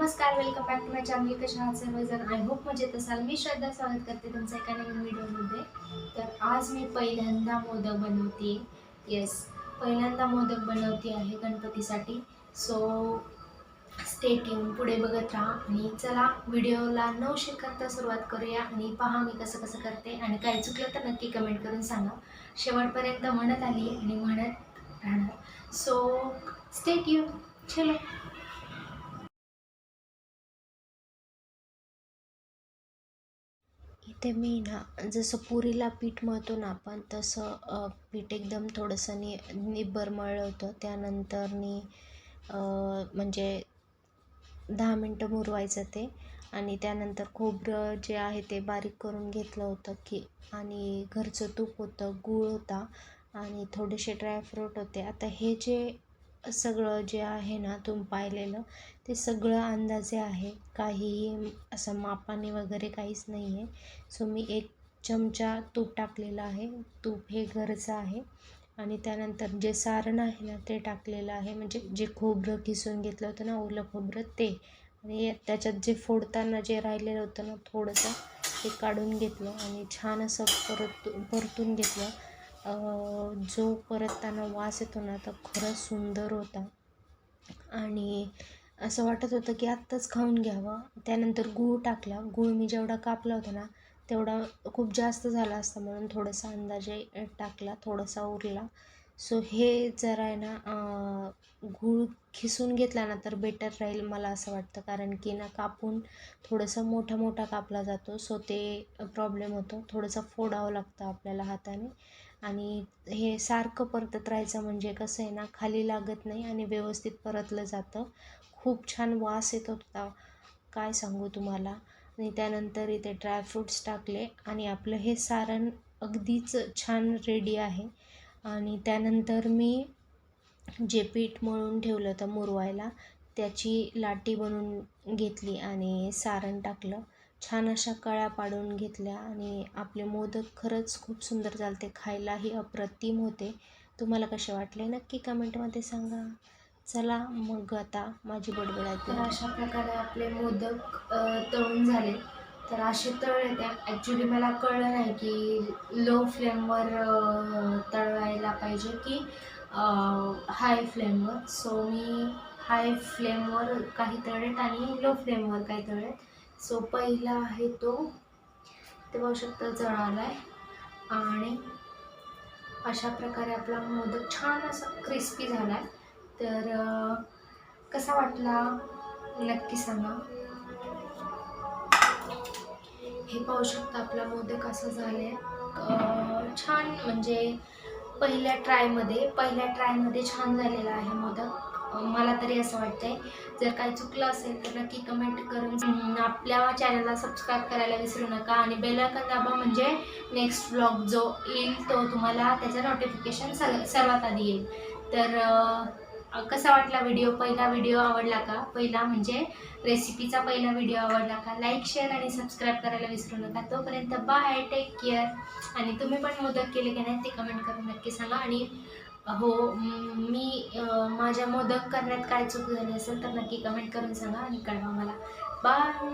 नमस्कार, welcome back to my channel. कशा आहात सर्वजण? आय होप मजेत असाल. मी श्रद्धा स्वागत करते तुमचं एका नवीन व्हिडिओमध्ये. तर आज मी पहिल्यांदा मोदक बनवते. येस, पहिल्यांदा मोदक बनवते आहे गणपतीसाठी. सो स्टे ट्यून, पुढे बघत राहा. आणि चला व्हिडिओला न करता सुरुवात करूया आणि पहा मी कसं कसं करते. आणि काही चुकलं तर नक्की कमेंट करून सांगा. शेवटपर्यंत म्हणत आली आणि म्हणत राहणार. So stay tune. चलो. इथे मी ना जसं पुरीला पीठ मळतो ना आपण, तसं पीठ एकदम थोडंसं निब्बर मळलं होतं. त्यानंतर म्हणजे 10 मिनटं मुरवायचं ते. आणि त्यानंतर खोबरं जे आहे ते बारीक करून घेतलं होतं आणि घरचं तूप होतं, गूळ होता आणि थोडेसे ड्रायफ्रूट होते. आता हे जे सगळं जे आहे ना तुम्ही पाहिलेलं, ते सगळं अंदाजे आहे. काहीही असं मापाने वगैरे काहीच नाही आहे. सो मी 1 चमचा तूप टाकलेलं आहे. तूप हे घरचं आहे. आणि त्यानंतर जे सारण आहे ना ते टाकलेलं आहे, म्हणजे जे खोबरं किसून घेतलं होतं ना, ओलं खोबरं ते. आणि त्याच्यात जे फोडताना जे राहिलेलं होतं ना थोडंसं, ते काढून घेतलं आणि छान असं परतून घेतलं. जो परतताना वास येतो ना तर खरंच सुंदर होता आणि असं वाटत होतं की आत्ताच खाऊन घ्यावं. त्यानंतर गूळ टाकला. गूळ मी जेवढा कापला होता ना तेवढा खूप जास्त झाला असता, म्हणून थोडासा अंदाजे टाकला, थोडासा उरला. सो हे जरा आहे ना गूळ खिसून घेतला ना तर बेटर राहील मला असं वाटतं, कारण की ना कापून थोडंसं मोठा कापला जातो. सो ते प्रॉब्लेम होतो. थोडंसं फोडावं लागतं आपल्याला हाताने. आणि हे सारखं परतत राहायचं, म्हणजे कसं आहे ना खाली लागत नाही आणि व्यवस्थित परतलं जातं. खूप छान वास येत होता, काय सांगू तुम्हाला. आणि त्यानंतर इथे ड्रायफ्रूट्स टाकले आणि आपलं हे सारण अगदीच छान रेडी आहे. आणि त्यानंतर मी जे पीठ मळून ठेवलं होतं मुरवायला, त्याची लाटी बनवून घेतली आणि सारण टाकलं. छान अशा कळ्या पाडून घेतल्या आणि आपले मोदक खरंच खूप सुंदर झालते. खायलाही अप्रतिम होते. तुम्हाला कसे वाटले नक्की कमेंटमध्ये सांगा. चला मग आता माझी बडबड ऐकू. तर अशा प्रकारे आपले मोदक तळून झाले. तर असे तळले त्या. ॲक्च्युली मला कळलं नाही की लो फ्लेमवर तळवायला पाहिजे की हाय फ्लेमवर. सो मी हाय फ्लेमवर काही तळलेत आणि लो फ्लेमवर काही तळलेत. सो पहिला आहे तो, ते बघू शकता जळाला आहे. आणि अशा प्रकारे आपला मोदक छान असा क्रिस्पी झाला आहे. तर कसा वाटला नक्की सांगा. हे पाहू शकता आपला मोदक असं झालं आहे छान, म्हणजे पहिल्या ट्रायमध्ये छान झालेला आहे मोदक. मला तरी असं वाटतंय. जर काही चुकलं असेल तर नक्की कमेंट करून आपल्या चॅनलला सबस्क्राईब करायला विसरू नका आणि बेल आयकॉन दाबा, म्हणजे नेक्स्ट व्लॉग जो येईल तो तुम्हाला त्याचं नोटिफिकेशन सर्वात आधी येईल. तर कसा वाटला व्हिडिओ? पहिला व्हिडिओ आवडला का? पहिला म्हणजे रेसिपीचा पहिला व्हिडिओ आवडला का? लाईक, शेअर आणि सबस्क्राईब करायला विसरू नका. तोपर्यंत बाय, टेक केअर. आणि तुम्ही पण मोदक केले की नाही ते कमेंट करून नक्की सांगा. आणि हो, मी माझ्या मोदक करण्यात काय चूक झाली असेल तर नक्की कमेंट करून सांगा आणि कळवा मला. बाय.